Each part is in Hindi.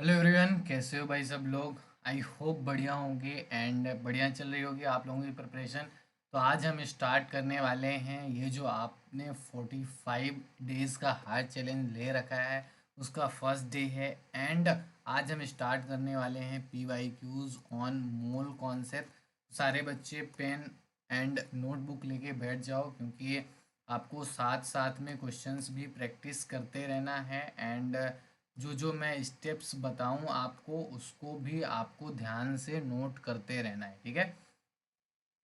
हेलो एवरीवन, कैसे हो भाई सब लोग। आई होप बढ़िया होंगे एंड बढ़िया चल रही होगी आप लोगों की प्रिपरेशन। तो आज हम स्टार्ट करने वाले हैं ये जो आपने 45 डेज़ का हार्ड चैलेंज ले रखा है उसका फर्स्ट डे है। एंड आज हम स्टार्ट करने वाले हैं PYQs ऑन मोल कॉन्सेप्ट। सारे बच्चे पेन एंड नोटबुक लेके बैठ जाओ क्योंकि आपको साथ साथ में क्वेश्चंस भी प्रैक्टिस करते रहना है। एंड जो जो मैं स्टेप्स बताऊं आपको उसको भी आपको ध्यान से नोट करते रहना है, ठीक है।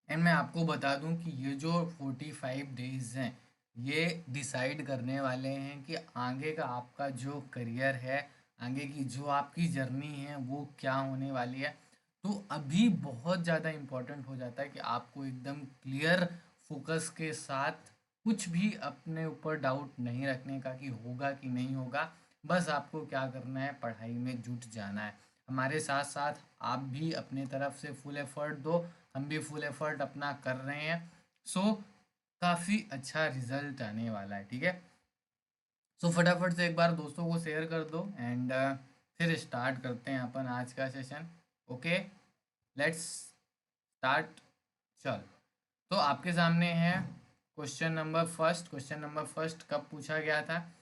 एंड मैं आपको बता दूं कि ये जो 45 डेज हैं ये डिसाइड करने वाले हैं कि आगे का आपका जो करियर है, आगे की जो आपकी जर्नी है वो क्या होने वाली है। तो अभी बहुत ज़्यादा इम्पोर्टेंट हो जाता है कि आपको एकदम क्लियर फोकस के साथ कुछ भी अपने ऊपर डाउट नहीं रखने का कि होगा कि नहीं होगा। बस आपको क्या करना है, पढ़ाई में जुट जाना है। हमारे साथ साथ आप भी अपने तरफ से फुल एफर्ट दो, हम भी फुल एफर्ट अपना कर रहे हैं। सो काफ़ी अच्छा रिजल्ट आने वाला है, ठीक है। सो फटाफट से एक बार दोस्तों को शेयर कर दो एंड फिर स्टार्ट करते हैं अपन आज का सेशन। Okay, let's start. चल, तो आपके सामने है क्वेश्चन नंबर फर्स्ट कब पूछा गया था।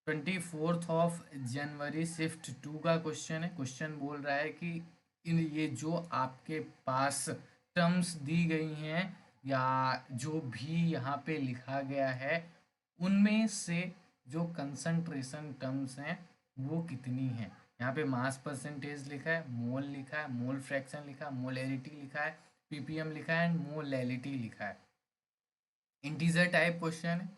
24 जनवरी शिफ्ट 2 का क्वेश्चन है। क्वेश्चन बोल रहा है कि इन ये जो आपके पास टर्म्स दी गई हैं या जो भी यहाँ पे लिखा गया है उनमें से जो कंसंट्रेशन टर्म्स हैं वो कितनी हैं। यहाँ पे मास परसेंटेज लिखा है, मोल लिखा है, मोल फ्रैक्शन लिखा है, मोलैरिटी लिखा है, PPM लिखा है एंड मोलैलिटी लिखा है। इंटीजर टाइप क्वेश्चन है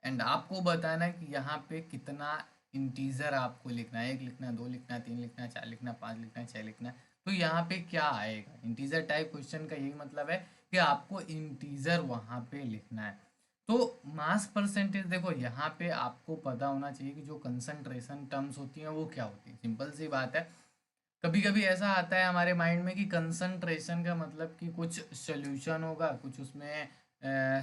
एंड आपको बताना है कि यहाँ पे कितना इंटीजर आपको लिखना है। एक लिखना है, दो लिखना है, तीन लिखना है, चार लिखना है, पाँच लिखना है, छः लिखना है। तो यहाँ पे क्या आएगा, इंटीजर टाइप क्वेश्चन का यही मतलब है कि आपको इंटीजर वहाँ पे लिखना है। तो मास परसेंटेज देखो, यहाँ पे आपको पता होना चाहिए कि जो कंसंट्रेशन टर्म्स होती हैं वो क्या होती है। सिंपल सी बात है। कभी कभी ऐसा आता है हमारे माइंड में कि कंसंट्रेशन का मतलब कि कुछ सोल्यूशन होगा, कुछ उसमें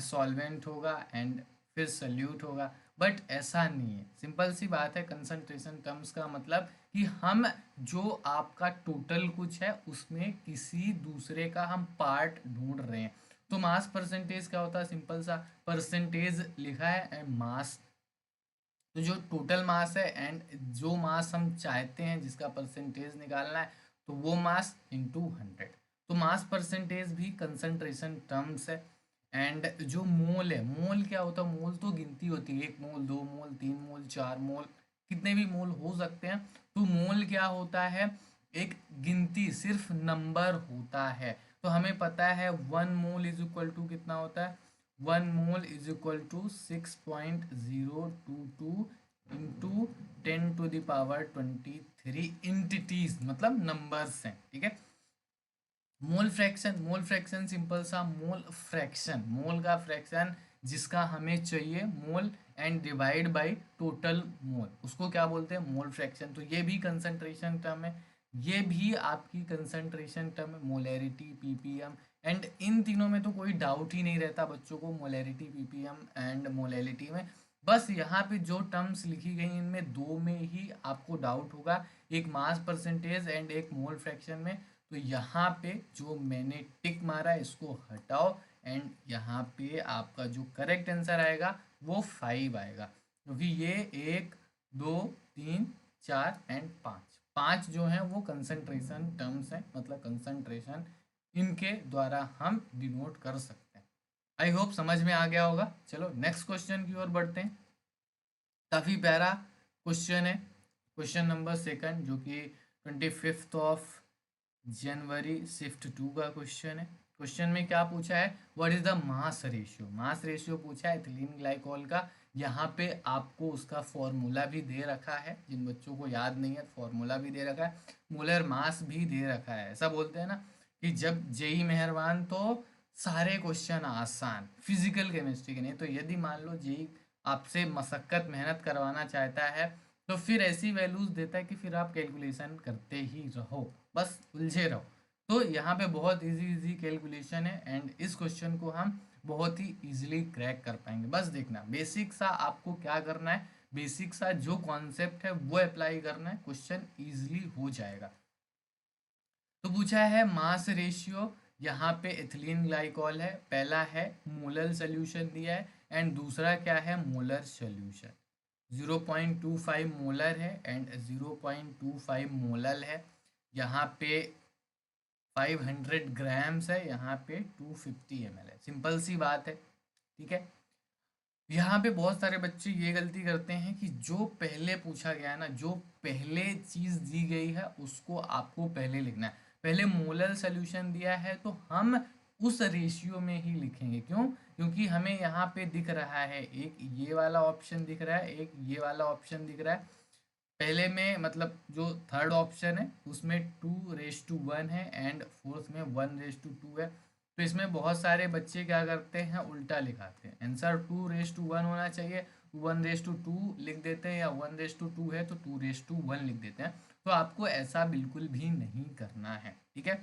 सॉल्वेंट होगा एंड फिर सल्यूट होगा। बट ऐसा नहीं है। सिंपल सी बात है, कंसंट्रेशन टर्म्स का मतलब कि हम जो आपका टोटल कुछ है उसमें किसी दूसरे का हम पार्ट ढूंढ रहे हैं। तो मास परसेंटेज क्या होता है, सिंपल सा परसेंटेज लिखा है एंड मास। तो जो टोटल मास है एंड जो मास हम चाहते हैं जिसका परसेंटेज निकालना है तो वो मास इंटू 100। तो मास परसेंटेज भी कंसंट्रेशन टर्म्स है। एंड जो मोल है, मोल क्या होता है, मोल तो गिनती होती है, एक मोल, दो मोल, तीन मोल, चार मोल, कितने भी मोल हो सकते हैं। तो मोल क्या होता है, एक गिनती, सिर्फ नंबर होता है। तो हमें पता है 1 मोल इज इक्वल टू कितना होता है, 1 mole is equal to 6.022 into 10⁻23 entities, मतलब नंबर्स हैं, ठीक है। Mole fraction, mole fraction simple सा, मोल फ्रैक्शन, मोल का फ्रैक्शन जिसका हमें चाहिए mole and divide by total mole, उसको क्या बोलते हैं, मोल फ्रैक्शन। तो ये भी कंसंट्रेशन टर्म है, ये भी आपकी कंसंट्रेशन टर्म है, मोलैरिटी, PPM। एंड इन तीनों में तो कोई डाउट ही नहीं रहता बच्चों को, मोलैरिटी, PPM एंड मोलैलिटी में। बस यहाँ पे जो टर्म्स लिखी गई इनमें दो में ही आपको डाउट होगा, एक मास परसेंटेज एंड एक मोल फ्रैक्शन में। तो यहाँ पे जो मैंने टिक मारा है इसको हटाओ एंड यहाँ पे आपका जो करेक्ट आंसर आएगा वो 5 आएगा, क्योंकि ये एक, दो, तीन, चार एंड पाँच, पाँच जो हैं वो कंसंट्रेशन टर्म्स हैं, मतलब कंसंट्रेशन इनके द्वारा हम डिनोट कर सकते हैं। आई होप समझ में आ गया होगा। चलो नेक्स्ट क्वेश्चन की ओर बढ़ते हैं। काफ़ी प्यारा क्वेश्चन है, क्वेश्चन नंबर सेकंड, जो कि 25 जनवरी शिफ्ट 2 का क्वेश्चन है। क्वेश्चन में क्या पूछा है, what is the mass ratio, mass ratio पूछा है एथिलीन ग्लाइकोल का। यहाँ पे आपको उसका फॉर्मूला भी दे रखा है, जिन बच्चों को याद नहीं है फॉर्मूला भी दे रखा है, मोलर मास भी दे रखा है। ऐसा बोलते हैं ना कि जब जेई मेहरबान तो सारे क्वेश्चन आसान, फिजिकल केमिस्ट्री के नहीं। तो यदि मान लो जेई आपसे मशक्क़त मेहनत करवाना चाहता है तो फिर ऐसी वैल्यूज़ देता है कि फिर आप कैलकुलेशन करते ही रहो, बस उलझे रहो। तो यहाँ पे बहुत इजी इजी कैलकुलेशन है एंड इस क्वेश्चन को हम बहुत ही इजीली क्रैक कर पाएंगे। बस देखना, बेसिक सा आपको क्या करना है, बेसिक सा जो कॉन्सेप्ट है वो अप्लाई करना है, क्वेश्चन इजीली हो जाएगा। तो पूछा है मास रेशियो, यहाँ पे एथिलीन ग्लाइकॉल है, पहला है मोलर सोल्यूशन दिया है एंड दूसरा क्या है मोलर सोल्यूशन। 0.25 मोलर है एंड 0.25 मोलर है। यहाँ पे 500 ग्राम्स है, यहाँ पे 250 ml है। सिंपल सी बात है, ठीक है। यहाँ पे बहुत सारे बच्चे ये गलती करते हैं कि जो पहले पूछा गया है ना, जो पहले चीज़ दी गई है उसको आपको पहले लिखना है। पहले मोलर सोल्यूशन दिया है तो हम उस रेशियो में ही लिखेंगे। क्यों? क्योंकि हमें यहाँ पे दिख रहा है एक ये वाला ऑप्शन दिख रहा है, एक ये वाला ऑप्शन दिख रहा है। पहले में मतलब जो थर्ड ऑप्शन है उसमें 2:1 है एंड फोर्थ में 1:2 है। तो इसमें बहुत सारे बच्चे क्या करते हैं, उल्टा लिखाते हैं। आंसर 2:1 होना चाहिए, 1:2 लिख देते हैं, या 1:2 है तो 2:1 लिख देते हैं। तो आपको ऐसा बिल्कुल भी नहीं करना है, ठीक है।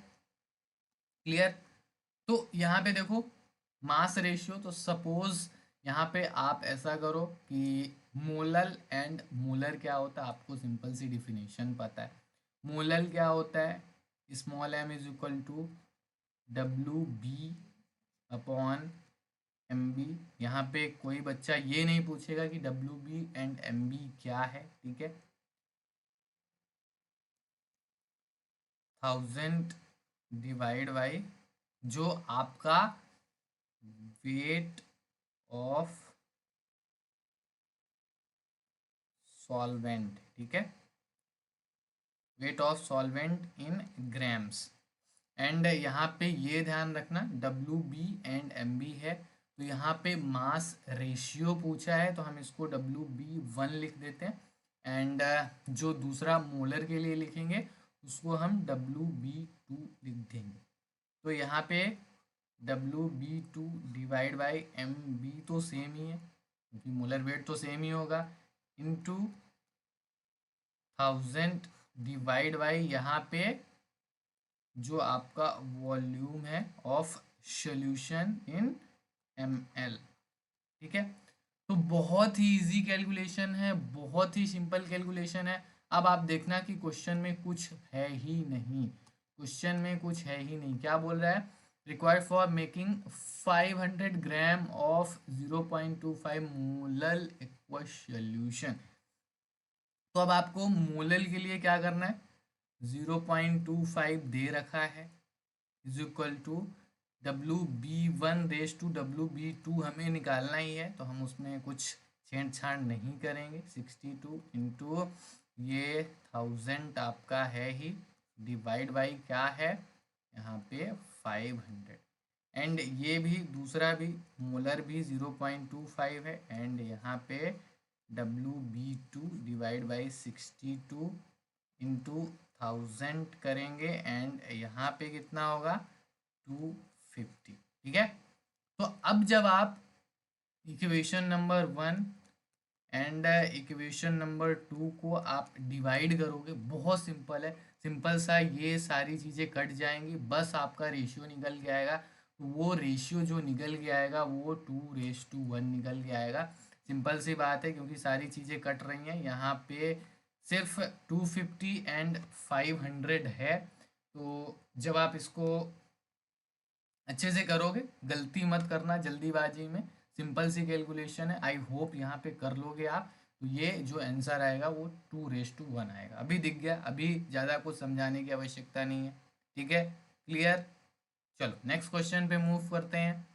क्लियर? तो यहाँ पे देखो मास रेशियो, तो सपोज यहाँ पे आप ऐसा करो कि मोलल एंड मोलर क्या होता है, आपको सिंपल सी डिफिनेशन पता है। मोलल क्या होता है, small m is equal to WB upon MB। यहाँ पे कोई बच्चा ये नहीं पूछेगा कि WB एंड MB क्या है, ठीक है। 1000 डिवाइड बाई जो आपका वेट ऑफ सॉल्वेंट, ठीक है, weight of solvent in grams. And यहाँ पे ये ध्यान रखना WB एंड MB है, तो यहाँ पे मास रेशियो पूछा है तो हम इसको WB1 लिख देते हैं। एंड जो दूसरा मोलर के लिए लिखेंगे उसको हम WB2 लिख देंगे। तो यहाँ पे WB2 डिवाइड बाई MB तो सेम ही है क्योंकि मोलर वेट तो सेम ही होगा, इनटू 1000 डिवाइड बाई यहाँ पे जो आपका वॉल्यूम है ऑफ सॉल्यूशन इन ml, ठीक है। तो बहुत ही इजी कैलकुलेशन है, बहुत ही सिंपल कैलकुलेशन है। अब आप देखना कि क्वेश्चन में कुछ है ही नहीं, क्वेश्चन में कुछ है ही नहीं। क्या बोल रहा है, required for making 500 gram of 0.25 molar aqueous solution. तो अब आपको मोलर के लिए क्या करना है, 0.25 दे रखा है इज इक्वल टू WB1:WB2 हमें निकालना ही है, तो हम उसमें कुछ छेड़छाड़ नहीं करेंगे। 62 इंटू ये 1000 आपका है ही, डिवाइड बाई क्या है यहाँ पे 500। एंड ये भी दूसरा भी मोलर भी 0.25 है एंड यहाँ पे WB2 डिवाइड बाई 62 इंटू 1000 करेंगे एंड यहाँ पे कितना होगा 250, ठीक है। तो अब जब आप equation number 1 and equation number 2 को आप डिवाइड करोगे, बहुत सिंपल है, सिंपल सा, ये सारी चीज़ें कट जाएंगी, बस आपका रेशियो निकल के आएगा। तो वो रेशियो जो निकल के आएगा वो 2:1 निकल के आएगा। सिंपल सी बात है क्योंकि सारी चीज़ें कट रही हैं, यहाँ पे सिर्फ 250 एंड 500 है। तो जब आप इसको अच्छे से करोगे, गलती मत करना जल्दीबाजी में, सिंपल सी कैलकुलेशन है, आई होप यहाँ पे कर लोगे आप। तो ये जो आंसर आएगा वो 2:1 आएगा। अभी दिख गया, अभी ज़्यादा कुछ समझाने की आवश्यकता नहीं है, ठीक है। क्लियर? चलो नेक्स्ट क्वेश्चन पे मूव करते हैं।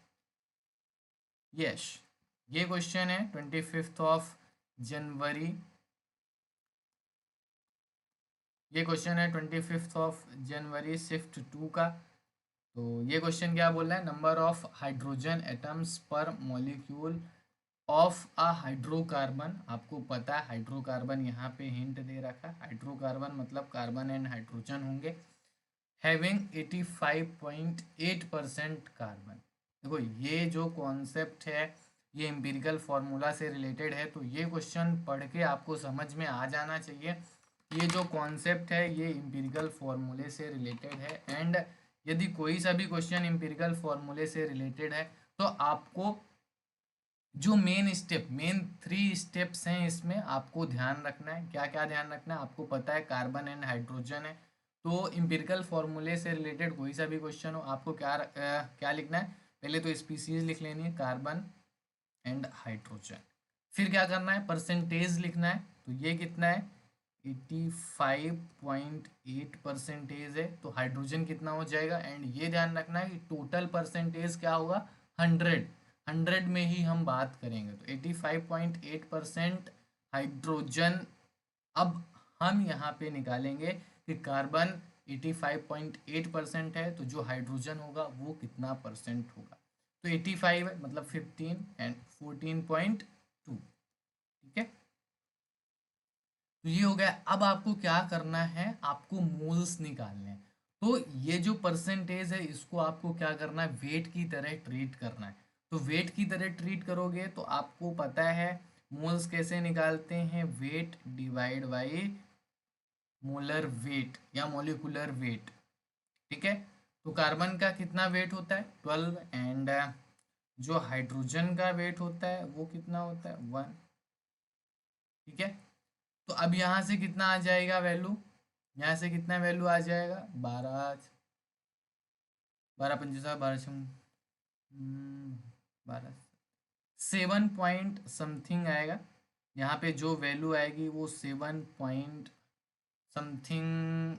यस, ये क्वेश्चन है 25 जनवरी, ये क्वेश्चन है 25 जनवरी शिफ्ट 2 का। तो ये क्वेश्चन क्या बोल रहा है, नंबर ऑफ हाइड्रोजन एटम्स पर मॉलिक्यूल ऑफ अ हाइड्रोकार्बन। आपको पता है हाइड्रोकार्बन, यहाँ पे हिंट दे रखा है, हाइड्रोकार्बन मतलब कार्बन एंड हाइड्रोजन होंगे, हैविंग 85.8% कार्बन। देखो ये जो कॉन्सेप्ट है ये एम्पिरिकल फार्मूला से रिलेटेड है, तो ये क्वेश्चन पढ़ के आपको समझ में आ जाना चाहिए। ये जो कॉन्सेप्ट है ये एम्पिरिकल फार्मूले से रिलेटेड है एंड यदि कोई सा भी क्वेश्चन एम्पिरिकल फार्मूले से रिलेटेड है तो आपको जो मेन 3 स्टेप्स हैं इसमें आपको ध्यान रखना है। क्या क्या ध्यान रखना है? आपको पता है कार्बन एंड हाइड्रोजन है, तो इम्पिरिकल फॉर्मूले से रिलेटेड कोई सा भी क्वेश्चन हो आपको क्या लिखना है? पहले तो स्पीसीज लिख लेनी है, कार्बन एंड हाइड्रोजन। फिर क्या करना है? परसेंटेज लिखना है। तो ये कितना है? 85.8% है, तो हाइड्रोजन कितना हो जाएगा? एंड ये ध्यान रखना है कि टोटल परसेंटेज क्या होगा? 100। 100 में ही हम बात करेंगे, तो 85.8% हाइड्रोजन। अब हम यहाँ पे निकालेंगे कि कार्बन 85.8% है, तो जो हाइड्रोजन होगा वो कितना परसेंट होगा? तो 85 है, मतलब 15 एंड 14.2। ठीक है, तो ये हो गया। अब आपको क्या करना है? आपको मोल्स निकालने हैं। तो ये जो परसेंटेज है इसको आपको क्या करना है? वेट की तरह ट्रीट करना है। तो वेट की तरह ट्रीट करोगे तो आपको पता है मोल्स कैसे निकालते हैं? Weight divide by molar weight या मोलिकुलर वेट। ठीक है, तो कार्बन का कितना वेट होता है? 12, एंड जो हाइड्रोजन का वेट होता है वो कितना होता है? 1। ठीक है, तो अब यहाँ से कितना आ जाएगा वैल्यू? यहाँ से कितना वैल्यू आ जाएगा? 12, 12×5 12, 7 पॉइंट समथिंग आएगा। यहाँ पे जो वैल्यू आएगी वो 7 पॉइंट समथिंग,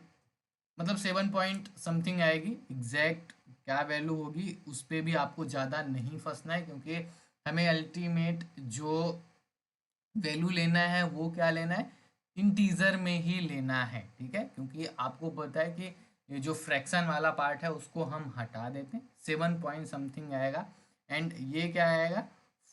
मतलब 7 पॉइंट समथिंग आएगी। एग्जैक्ट क्या वैल्यू होगी उस पर भी आपको ज़्यादा नहीं फंसना है, क्योंकि हमें अल्टीमेट जो वैल्यू लेना है वो क्या लेना है? इंटीजर में ही लेना है। ठीक है, क्योंकि आपको पता है कि ये जो फ्रैक्शन वाला पार्ट है उसको हम हटा देते हैं। 7 पॉइंट समथिंग आएगा, एंड ये क्या आएगा?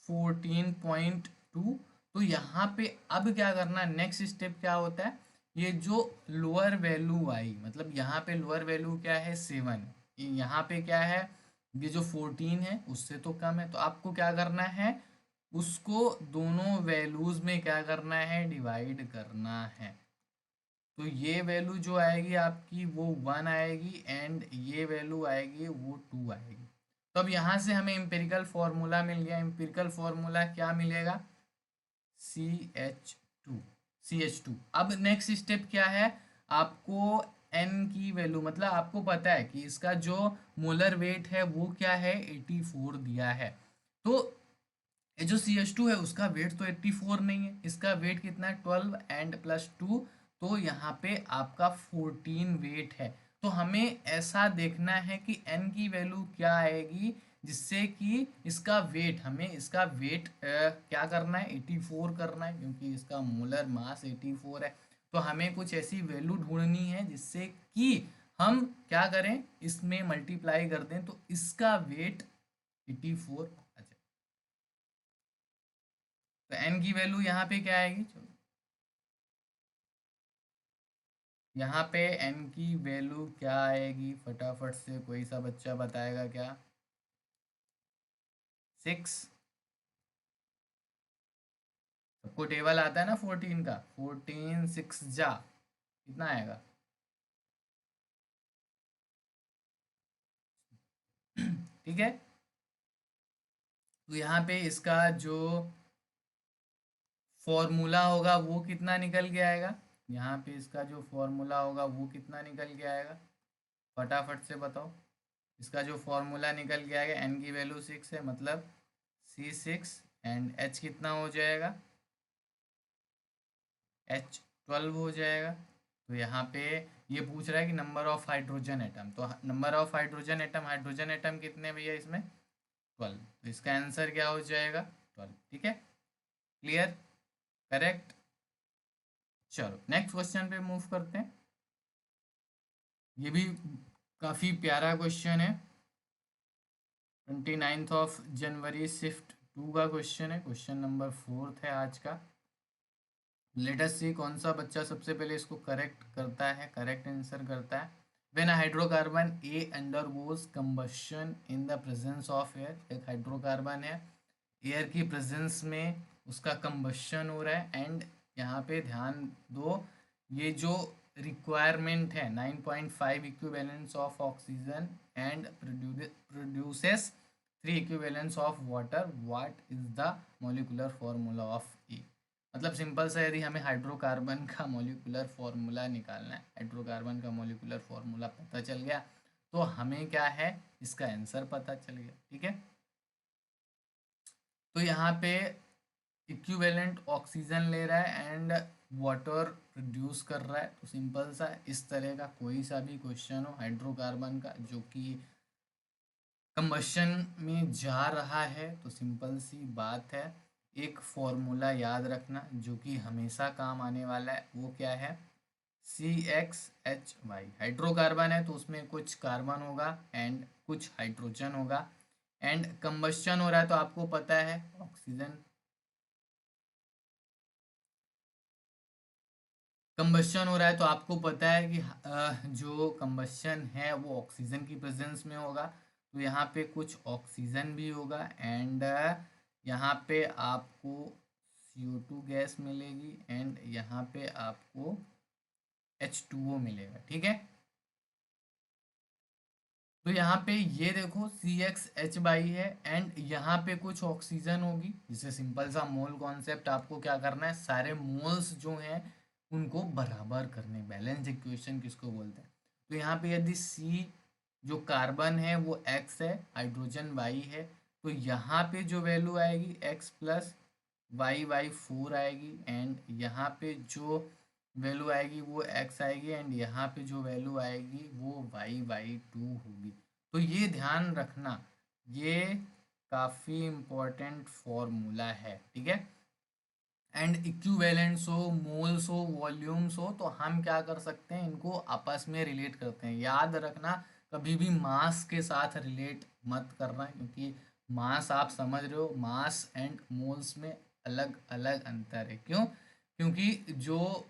14.2। तो यहाँ पे अब क्या करना है? नेक्स्ट स्टेप क्या होता है? ये जो लोअर वैल्यू आई, मतलब यहाँ पे लोअर वैल्यू क्या है? 7। यहाँ पे क्या है? ये जो 14 है उससे तो कम है, तो आपको क्या करना है? उसको दोनों वैल्यूज में क्या करना है? डिवाइड करना है। तो ये वैल्यू जो आएगी आपकी वो 1 आएगी, एंड ये वैल्यू आएगी वो 2 आएगी। तो अब यहाँ से हमें एम्पिरिकल फॉर्मूला मिल गया। एम्पिरिकल फॉर्मूला क्या मिलेगा? CH2। CH2। अब नेक्स्ट स्टेप क्या है? आपको एन की वैल्यू, मतलब आपको पता है कि इसका जो मोलर वेट है वो क्या है? 84 दिया है। तो ये जो CH2 है उसका वेट तो 84 नहीं है, इसका वेट कितना है? 12 एंड +2, तो यहाँ पे आपका 14 वेट है। तो हमें ऐसा देखना है कि n की वैल्यू क्या आएगी, जिससे कि इसका वेट, हमें इसका वेट क्या करना है? 84 करना है, क्योंकि इसका मोलर मास 84 है। तो हमें कुछ ऐसी वैल्यू ढूंढनी है जिससे कि हम क्या करें? इसमें मल्टीप्लाई कर दें तो इसका वेट 84 आ जाए। तो एन की वैल्यू यहाँ पे क्या आएगी? चलो, यहाँ पे एन की वैल्यू क्या आएगी? फटाफट से कोई सा बच्चा बताएगा क्या? 6। सबको टेबल आता है ना 14 का? 14 6 जा कितना आएगा? ठीक है, तो यहाँ पे इसका जो फॉर्मूला होगा वो कितना निकल के आएगा? यहाँ पे इसका जो फॉर्मूला होगा वो कितना निकल के आएगा? फटाफट से बताओ। इसका जो फॉर्मूला निकल के आएगा, एन की वैल्यू 6 है, मतलब C6, एंड एच कितना हो जाएगा? H12 हो जाएगा। तो यहाँ पे ये पूछ रहा है कि नंबर ऑफ हाइड्रोजन एटम, तो नंबर ऑफ हाइड्रोजन एटम कितने भैया इसमें? 12। तो इसका आंसर क्या हो जाएगा? 12। ठीक है, क्लियर, करेक्ट। चलो नेक्स्ट क्वेश्चन पे मूव करते हैं। ये भी काफ़ी प्यारा क्वेश्चन है। 29 जनवरी शिफ्ट 2 का क्वेश्चन है। क्वेश्चन नंबर 4 है आज का। लेट अस सी कौन सा बच्चा सबसे पहले इसको करेक्ट करता है, करेक्ट आंसर करता है। When hydrocarbon A undergoes combustion in the presence of air, एक हाइड्रोकार्बन है, एयर की प्रेजेंस में उसका कंबशन हो रहा है, एंड यहाँ पे ध्यान दो, ये जो रिक्वायरमेंट है 9.5 equivalence of oxygen and produces 3 equivalence of water, what is the molecular formula of A. मतलब सिंपल सा, यदि हमें हाइड्रोकार्बन का मॉलिक्यूलर फॉर्मूला निकालना है, हाइड्रोकार्बन का मॉलिक्यूलर फॉर्मूला पता चल गया तो हमें क्या है, इसका आंसर पता चल गया। ठीक है, तो यहाँ पे इक्विवेलेंट ऑक्सीजन ले रहा है एंड वाटर प्रोड्यूस कर रहा है। तो सिंपल सा, इस तरह का कोई सा भी क्वेश्चन हो हाइड्रोकार्बन का जो कि कंबशन में जा रहा है, तो सिंपल सी बात है, एक फॉर्मूला याद रखना जो कि हमेशा काम आने वाला है। वो क्या है, CXH2। हाइड्रोकार्बन है तो उसमें कुछ कार्बन होगा एंड कुछ हाइड्रोजन होगा, एंड कंबशन हो रहा है तो आपको पता है ऑक्सीजन, कंबशन हो रहा है तो आपको पता है कि जो कंबशन है वो ऑक्सीजन की प्रेजेंस में होगा। तो यहाँ पे कुछ ऑक्सीजन भी होगा एंड यहाँ पे आपको CO2 गैस मिलेगी एंड यहाँ पे आपको H2O मिलेगा। ठीक है, तो यहाँ पे ये देखो CXH है एंड यहाँ पे कुछ ऑक्सीजन होगी, जिसे सिंपल सा मोल कॉन्सेप्ट आपको क्या करना है, सारे मोल्स जो हैं उनको बराबर करने, बैलेंस इक्वेशन किसको बोलते हैं। तो यहाँ पे यदि C जो कार्बन है वो X है, हाइड्रोजन Y है, तो यहाँ पे जो वैल्यू आएगी X प्लस Y/4 आएगी एंड यहाँ पे जो वैल्यू आएगी वो X आएगी एंड यहाँ पे जो वैल्यू आएगी वो Y/2 होगी। तो ये ध्यान रखना, ये काफ़ी इम्पोर्टेंट फॉर्मूला है। ठीक है, एंड इक्विवेलेंट्स हो, मोल्स हो, वॉल्यूम्स हो, तो हम क्या कर सकते हैं, इनको आपस में रिलेट करते हैं। याद रखना, कभी भी मास के साथ रिलेट मत करना, क्योंकि मास आप समझ रहे हो, मास एंड मोल्स में अलग अलग अंतर है। क्यों, क्योंकि जो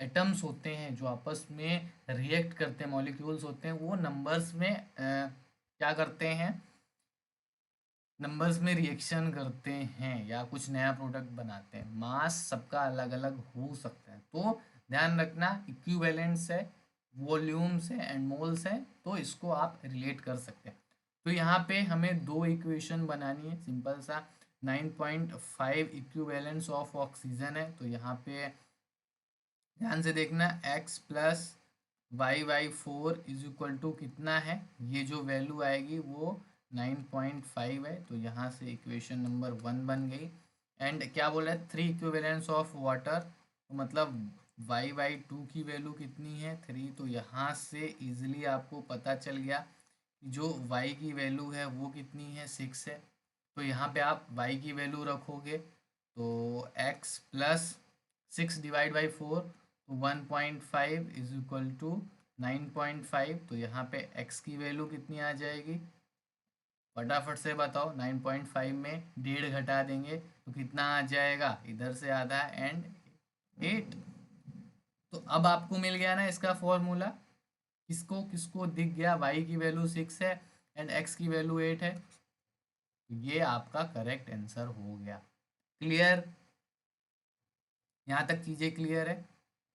एटम्स होते हैं जो आपस में रिएक्ट करते हैं, मॉलिक्यूल्स होते हैं, वो नंबर्स में क्या करते हैं, नंबर्स में रिएक्शन करते हैं या कुछ नया प्रोडक्ट बनाते हैं। मास सबका अलग अलग हो सकता है, तो ध्यान रखना इक्विवेलेंट्स है, वॉल्यूम्स है एंड मोल्स है, तो इसको आप रिलेट कर सकते हैं। तो यहाँ पे हमें दो इक्वेशन बनानी है, सिंपल सा 9.5 इक्विवेलेंट्स ऑफ ऑक्सीजन है, तो यहाँ पे ध्यान से देखना, x plus Y/4 is equal to कितना है, ये जो वैल्यू आएगी वो 9.5 है, तो यहाँ से इक्वेशन नंबर 1 बन गई। एंड क्या बोला है, 3 इक्विवेलेंट्स ऑफ वाटर, तो मतलब Y/2 की वैल्यू कितनी है, 3, तो यहाँ से इजीली आपको पता चल गया कि जो y की वैल्यू है वो कितनी है, 6 है। तो यहाँ पे आप y की वैल्यू रखोगे तो x प्लस 6/4, तो 1.5 इज इक्वल टू 9.5, तो यहाँ पे x की वैल्यू कितनी आ जाएगी, फटाफट से बताओ, 9.5 में 1.5 घटा देंगे तो कितना आ जाएगा, इधर से आधा एंड 8। तो अब आपको मिल गया ना इसका फॉर्मूला, किसको किसको दिख गया, y की वैल्यू 6 है एंड x की वैल्यू 8 है, तो ये आपका करेक्ट आंसर हो गया। क्लियर, यहाँ तक चीज़ें क्लियर है।